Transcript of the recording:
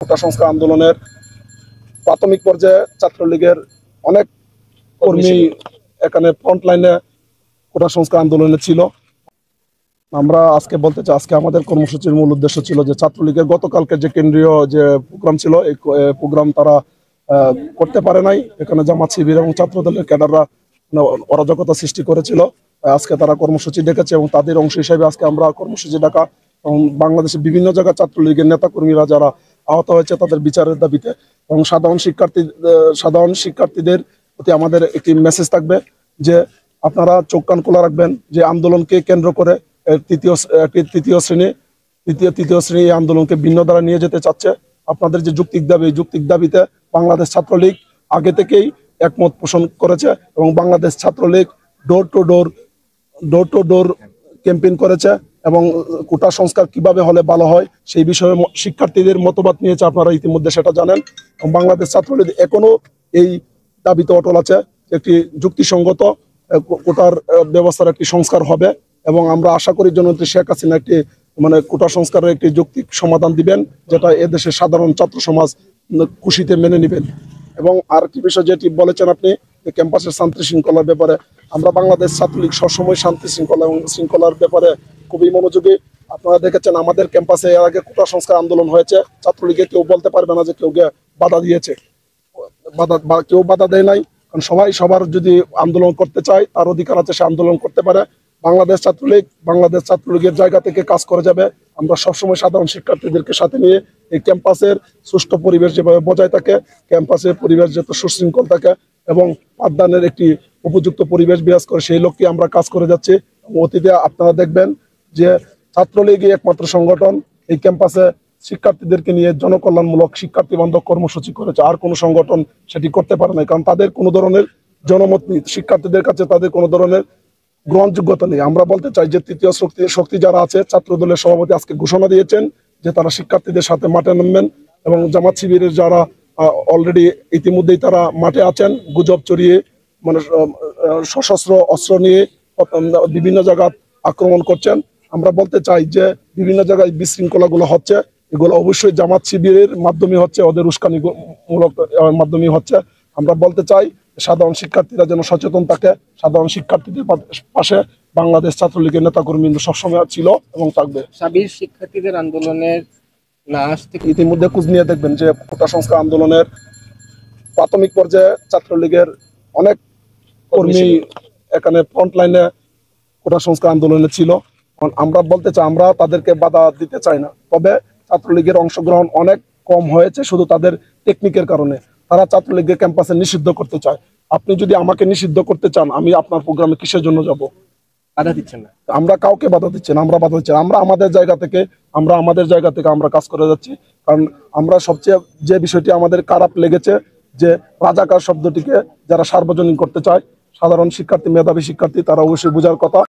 কোটা সংস্কার আন্দোলনের প্রাথমিক পর্যায়ে ছাত্রলীগের অনেক কর্মী এখানে ফ্রন্ট লাইনে কোটা সংস্কার আন্দোলনে ছিল। আমরা আজকে বলতে চাই, আজকে আমাদের কর্মসূচির মূল উদ্দেশ্য ছিল যে ছাত্রলীগের গতকালকে যে কেন্দ্রীয় যে প্রোগ্রাম ছিল, এই প্রোগ্রাম তারা করতে পারে নাই। এখানে জামাত শিবির এবং ছাত্র দলের ক্যাডাররা অরাজকতা সৃষ্টি করেছিল। আজকে তারা কর্মসূচি ডেকেছে এবং তাদের অংশ হিসেবে আজকে আমরা কর্মসূচি ডাকা এবং বাংলাদেশের বিভিন্ন জায়গায় ছাত্রলীগের নেতাকর্মীরা যারা আহত হয়েছে তাদের বিচারের দাবিতে এবং সাধারণ শিক্ষার্থীদের প্রতি আমাদের একটি মেসেজ থাকবে যে আপনারা চোখ কান খোলা রাখবেন যে আন্দোলনকে কেন্দ্র করে তৃতীয় শ্রেণী এই আন্দোলনকে ভিন্ন দ্বারা নিয়ে যেতে চাচ্ছে। আপনাদের যে যৌক্তিক দাবিতে বাংলাদেশ ছাত্রলীগ আগে থেকেই একমত পোষণ করেছে এবং Bangladesh Chhatra League door to door campaign করেছে এবং কোটা সংস্কার কিভাবে হলে ভালো হয় সেই বিষয়ে শিক্ষার্থীদের মতবাদ নিয়েছে, আপনারা ইতিমধ্যে সেটা জানেন। এবং বাংলাদেশ ছাত্রলীগ এখনো এই দাবিতে অটল আছে, একটি যুক্তিসঙ্গত কোটার ব্যবস্থার একটি সংস্কার হবে এবং আমরা আশা করি জননেত্রী শেখ হাসিনা একটি কোটা সংস্কারের একটি যৌক্তিক সমাধান দিবেন, যেটা এদেশের সাধারণ ছাত্র সমাজ খুশিতে মেনে নেবেন। এবং আর কি বিষয় যেটি বলেছেন আপনি ক্যাম্পাসের শান্তি শৃঙ্খলার ব্যাপারে, আমরা বাংলাদেশ ছাত্রলীগ সবসময় শান্তি শৃঙ্খলা এবং শৃঙ্খলার ব্যাপারে খুবই মনোযোগী। আপনারা দেখেছেন আমাদের ক্যাম্পাসে এর আগে কোটা সংস্কার আন্দোলন হয়েছে, ছাত্রলীগে কেউ বলতে পারবে না যে কেউ বাধা দিয়েছে, কেউ বাধা দেয় নাই। কারণ সবাই সবার যদি আন্দোলন করতে চায় তার অধিকার আছে, সে আন্দোলন করতে পারে। বাংলাদেশ ছাত্রলীগের জায়গা থেকে কাজ করে যাবে। আমরা সবসময় সাধারণ শিক্ষার্থীদেরকে সাথে নিয়ে এই ক্যাম্পাসের সুষ্ঠু পরিবেশ যেভাবে বজায় থাকে, ক্যাম্পাসের পরিবেশ যত সুশৃঙ্খল থাকে এবং পাঠদানের একটি উপযুক্ত পরিবেশ বিরাজ করে, সেই লক্ষ্যে আমরা কাজ করে যাচ্ছি। অতীতে আপনারা দেখবেন যে ছাত্রলীগই একমাত্র সংগঠন এই ক্যাম্পাসে শিক্ষার্থীদেরকে নিয়ে জনকল্যাণমূলক শিক্ষার্থী বান্ধব কর্মসূচি করেছে। আর কোনো সংগঠন সেটি করতে পারে না, কারণ তাদের কোনো ধরনের জনমত নেই, শিক্ষার্থীদের কাছে তাদের কোনো ধরনের গ্রহণযোগ্যতা নেই। আমরা বলতে চাই যে তৃতীয় শক্তি যারা আছে, ছাত্র দলের সভাপতি আজকে ঘোষণা দিয়েছেন যে তারা শিক্ষার্থীদের সাথে মাঠে নামবেন এবং জামাত শিবিরের যারা অলরেডি ইতিমধ্যেই তারা মাঠে আছেন গুজব চড়িয়ে সশস্ত্র অস্ত্র নিয়ে বিভিন্ন জায়গা আক্রমণ করছেন। আমরা বলতে চাই যে বিভিন্ন জায়গায় বিশৃঙ্খলাগুলো হচ্ছে, এগুলো অবশ্যই জামাত শিবিরের মাধ্যমে হচ্ছে, ওদের উস্কানি মূলক মাধ্যমে হচ্ছে। আমরা বলতে চাই সাধারণ শিক্ষার্থীরা যেন সচেতন থাকে, সাধারণ শিক্ষার্থীদের পাশে বাংলাদেশ ছাত্রলীগের নেতাকর্মী সবসময় ছিল এবং থাকবে। সাবির শিক্ষার্থীদের আন্দোলনের না আসতে ইতিমধ্যে খোঁজ নিয়ে দেখবেন যে কোটা সংস্কার আন্দোলনের প্রাথমিক পর্যায়ে ছাত্রলীগের অনেক কর্মী এখানে ফ্রন্ট লাইনে কোটা সংস্কার আন্দোলনে ছিল। আমরা বলতে চাই আমরা তাদেরকে বাধা দিতে চাই না, তবে ছাত্রলীগের অংশগ্রহণ অনেক কম হয়েছে শুধু তাদের টেকনিকের কারণে। তারা ছাত্রলীগের ক্যাম্পাসে নিষিদ্ধ করতে চায়। আপনি যদি আমাকে নিষিদ্ধ করতে চান, আমি আপনার প্রোগ্রামে কিসের জন্য যাব? বাধা দিচ্ছেন না, আমরা কাউকে বাধা দিচ্ছি না, আমরা বাধা দিচ্ছি না। আমরা আমাদের জায়গা থেকে আমরা কাজ করে যাচ্ছি। কারণ আমরা সবচেয়ে যে বিষয়টি আমাদের খারাপ লেগেছে যে রাজাকার শব্দটিকে যারা সার্বজনীন করতে চায়, সাধারণ শিক্ষার্থী মেধাবী শিক্ষার্থী তারা অবশ্যই বোঝার কথা।